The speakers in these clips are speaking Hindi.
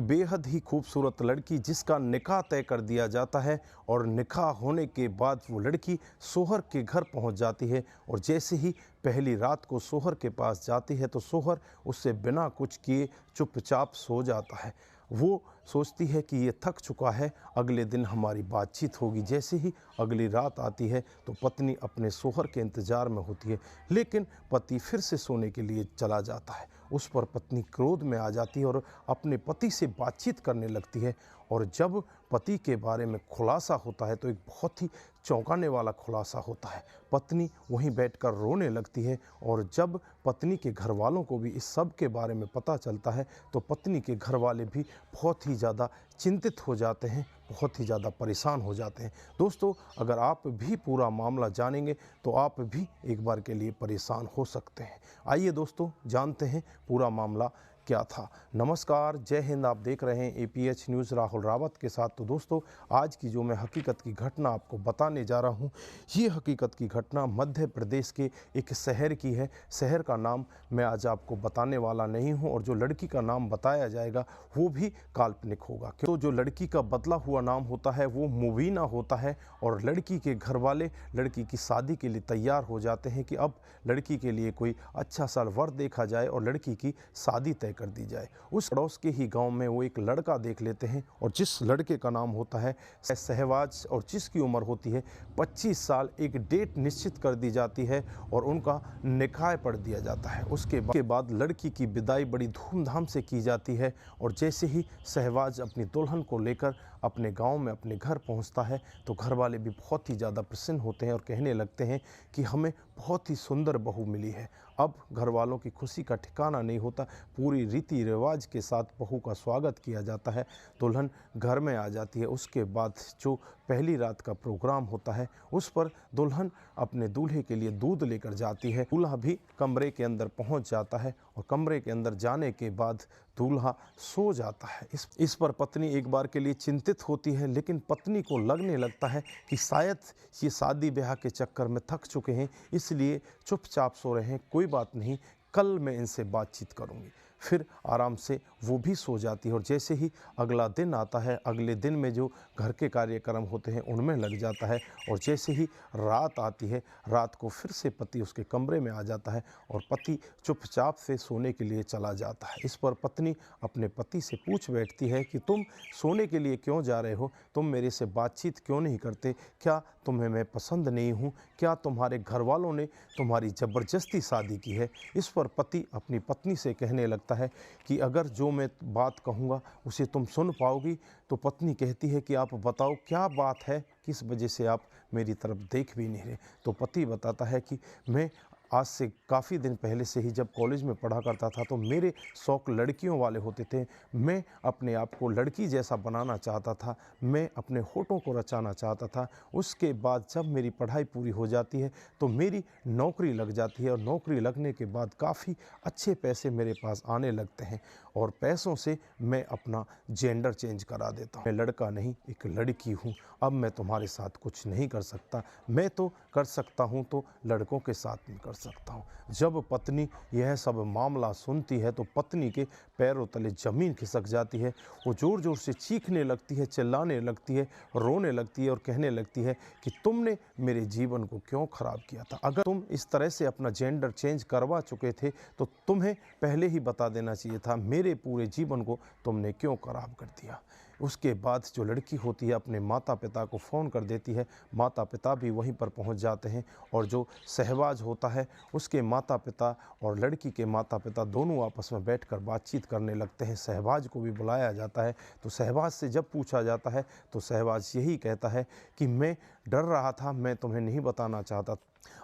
बेहद ही खूबसूरत लड़की जिसका निकाह तय कर दिया जाता है और निकाह होने के बाद वो लड़की सोहर के घर पहुंच जाती है और जैसे ही पहली रात को सोहर के पास जाती है तो सोहर उससे बिना कुछ किए चुपचाप सो जाता है। वो सोचती है कि ये थक चुका है, अगले दिन हमारी बातचीत होगी। जैसे ही अगली रात आती है तो पत्नी अपने सोहर के इंतज़ार में होती है, लेकिन पति फिर से सोने के लिए चला जाता है। उस पर पत्नी क्रोध में आ जाती है और अपने पति से बातचीत करने लगती है। और जब पति के बारे में खुलासा होता है तो एक बहुत ही चौंकाने वाला खुलासा होता है। पत्नी वहीं बैठकर रोने लगती है और जब पत्नी के घर वालों को भी इस सब के बारे में पता चलता है तो पत्नी के घर वाले भी बहुत ही ज़्यादा चिंतित हो जाते हैं, बहुत ही ज़्यादा परेशान हो जाते हैं। दोस्तों, अगर आप भी पूरा मामला जानेंगे तो आप भी एक बार के लिए परेशान हो सकते हैं। आइए दोस्तों, जानते हैं पूरा मामला क्या था। नमस्कार, जय हिंद। आप देख रहे हैं APH न्यूज़ राहुल रावत के साथ। तो दोस्तों, आज की जो मैं हकीकत की घटना आपको बताने जा रहा हूँ, ये हकीकत की घटना मध्य प्रदेश के एक शहर की है। शहर का नाम मैं आज आपको बताने वाला नहीं हूँ और जो लड़की का नाम बताया जाएगा वो भी काल्पनिक होगा। तो जो लड़की का बदला हुआ नाम होता है वो मुबीना होता है और लड़की के घर वाले लड़की की शादी के लिए तैयार हो जाते हैं कि अब लड़की के लिए कोई अच्छा सा वर देखा जाए और लड़की की शादी तय कर दी जाए। उस पड़ोस के ही गांव में वो एक लड़का देख लेते हैं और जिस लड़के का नाम होता है शहबाज और जिसकी उम्र होती है 25 साल। एक डेट निश्चित कर दी जाती है और उनका निकाह पढ़ दिया जाता है। उसके बाद लड़की की विदाई बड़ी धूमधाम से की जाती है और जैसे ही शहबाज अपनी दुल्हन को लेकर अपने गांव में अपने घर पहुंचता है तो घर वाले भी बहुत ही ज़्यादा प्रसन्न होते हैं और कहने लगते हैं कि हमें बहुत ही सुंदर बहू मिली है। अब घर वालों की खुशी का ठिकाना नहीं होता। पूरी रीति रिवाज के साथ बहू का स्वागत किया जाता है, दुल्हन घर में आ जाती है। उसके बाद जो पहली रात का प्रोग्राम होता है उस पर दुल्हन अपने दूल्हे के लिए दूध लेकर जाती है। दूल्हा भी कमरे के अंदर पहुंच जाता है और कमरे के अंदर जाने के बाद दूल्हा सो जाता है। इस पर पत्नी एक बार के लिए चिंतित होती है, लेकिन पत्नी को लगने लगता है कि शायद ये शादी ब्याह के चक्कर में थक चुके हैं, इसलिए चुपचाप सो रहे हैं। कोई बात नहीं, कल मैं इनसे बातचीत करूंगी। फिर आराम से वो भी सो जाती है और जैसे ही अगला दिन आता है, अगले दिन में जो घर के कार्यक्रम होते हैं उनमें लग जाता है और जैसे ही रात आती है, रात को फिर से पति उसके कमरे में आ जाता है और पति चुपचाप से सोने के लिए चला जाता है। इस पर पत्नी अपने पति से पूछ बैठती है कि तुम सोने के लिए क्यों जा रहे हो? तुम मेरे से बातचीत क्यों नहीं करते? क्या तुम्हें मैं पसंद नहीं हूँ? क्या तुम्हारे घर वालों ने तुम्हारी ज़बरदस्ती शादी की है? इस पर पति अपनी पत्नी से कहने लगता है कि अगर जो मैं बात कहूँगा उसे तुम सुन पाओगी। तो पत्नी कहती है कि आप बताओ क्या बात है, किस वजह से आप मेरी तरफ देख भी नहीं रहे? तो पति बताता है कि मैं आज से काफ़ी दिन पहले से ही जब कॉलेज में पढ़ा करता था तो मेरे शौक़ लड़कियों वाले होते थे। मैं अपने आप को लड़की जैसा बनाना चाहता था, मैं अपने होठों को रचाना चाहता था। उसके बाद जब मेरी पढ़ाई पूरी हो जाती है तो मेरी नौकरी लग जाती है और नौकरी लगने के बाद काफ़ी अच्छे पैसे मेरे पास आने लगते हैं और पैसों से मैं अपना जेंडर चेंज करा देता हूँ। मैं लड़का नहीं, एक लड़की हूँ। अब मैं तुम्हारे साथ कुछ नहीं कर सकता। मैं तो कर सकता हूँ तो लड़कों के साथ नहीं कर सकता हूँ। जब पत्नी यह सब मामला सुनती है तो पत्नी के पैरों तले ज़मीन खिसक जाती है। वो ज़ोर ज़ोर से चीखने लगती है, चिल्लाने लगती है, रोने लगती है और कहने लगती है कि तुमने मेरे जीवन को क्यों ख़राब किया था? अगर तुम इस तरह से अपना जेंडर चेंज करवा चुके थे तो तुम्हें पहले ही बता देना चाहिए था। मेरे पूरे जीवन को तुमने क्यों ख़राब कर दिया? उसके बाद जो लड़की होती है अपने माता पिता को फ़ोन कर देती है। माता पिता भी वहीं पर पहुंच जाते हैं और जो शहबाज होता है उसके माता पिता और लड़की के माता पिता दोनों आपस में बैठकर बातचीत करने लगते हैं। शहबाज को भी बुलाया जाता है। तो शहबाज से जब पूछा जाता है तो शहबाज यही कहता है कि मैं डर रहा था, मैं तुम्हें नहीं बताना चाहता।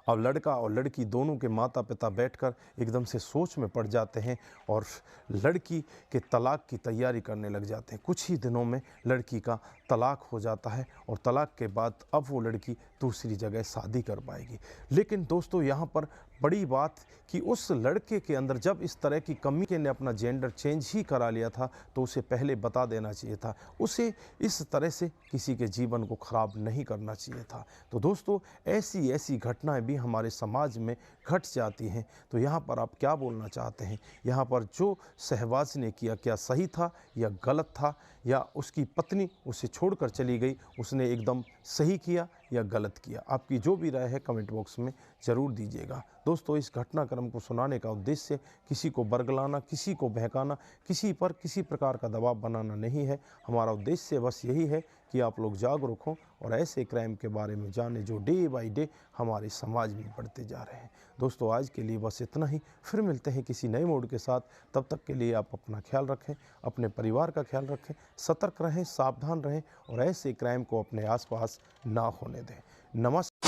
अब लड़का और लड़की दोनों के माता पिता बैठकर एकदम से सोच में पड़ जाते हैं और लड़की के तलाक की तैयारी करने लग जाते हैं। कुछ ही दिनों में लड़की का तलाक हो जाता है और तलाक के बाद अब वो लड़की दूसरी जगह शादी कर पाएगी। लेकिन दोस्तों, यहाँ पर बड़ी बात कि उस लड़के के अंदर जब इस तरह की कमी के ने अपना जेंडर चेंज ही करा लिया था तो उसे पहले बता देना चाहिए था। उसे इस तरह से किसी के जीवन को ख़राब नहीं करना चाहिए था। तो दोस्तों, ऐसी ऐसी घटनाएं भी हमारे समाज में घट जाती हैं। तो यहाँ पर आप क्या बोलना चाहते हैं? यहाँ पर जो शहबाज ने किया क्या सही था या गलत था, या उसकी पत्नी उसे छोड़कर चली गई, उसने एकदम सही किया या गलत किया? आपकी जो भी राय है कमेंट बॉक्स में ज़रूर दीजिएगा। दोस्तों, इस घटनाक्रम को सुनाने का उद्देश्य किसी को बरगलाना, किसी को बहकाना, किसी पर किसी प्रकार का दबाव बनाना नहीं है। हमारा उद्देश्य बस यही है कि आप लोग जागरूक हों और ऐसे क्राइम के बारे में जानें जो डे बाय डे हमारे समाज में बढ़ते जा रहे हैं। दोस्तों, आज के लिए बस इतना ही। फिर मिलते हैं किसी नए मोड के साथ। तब तक के लिए आप अपना ख्याल रखें, अपने परिवार का ख्याल रखें, सतर्क रहें, सावधान रहें और ऐसे क्राइम को अपने आसपास ना होने दें। नमस्कार।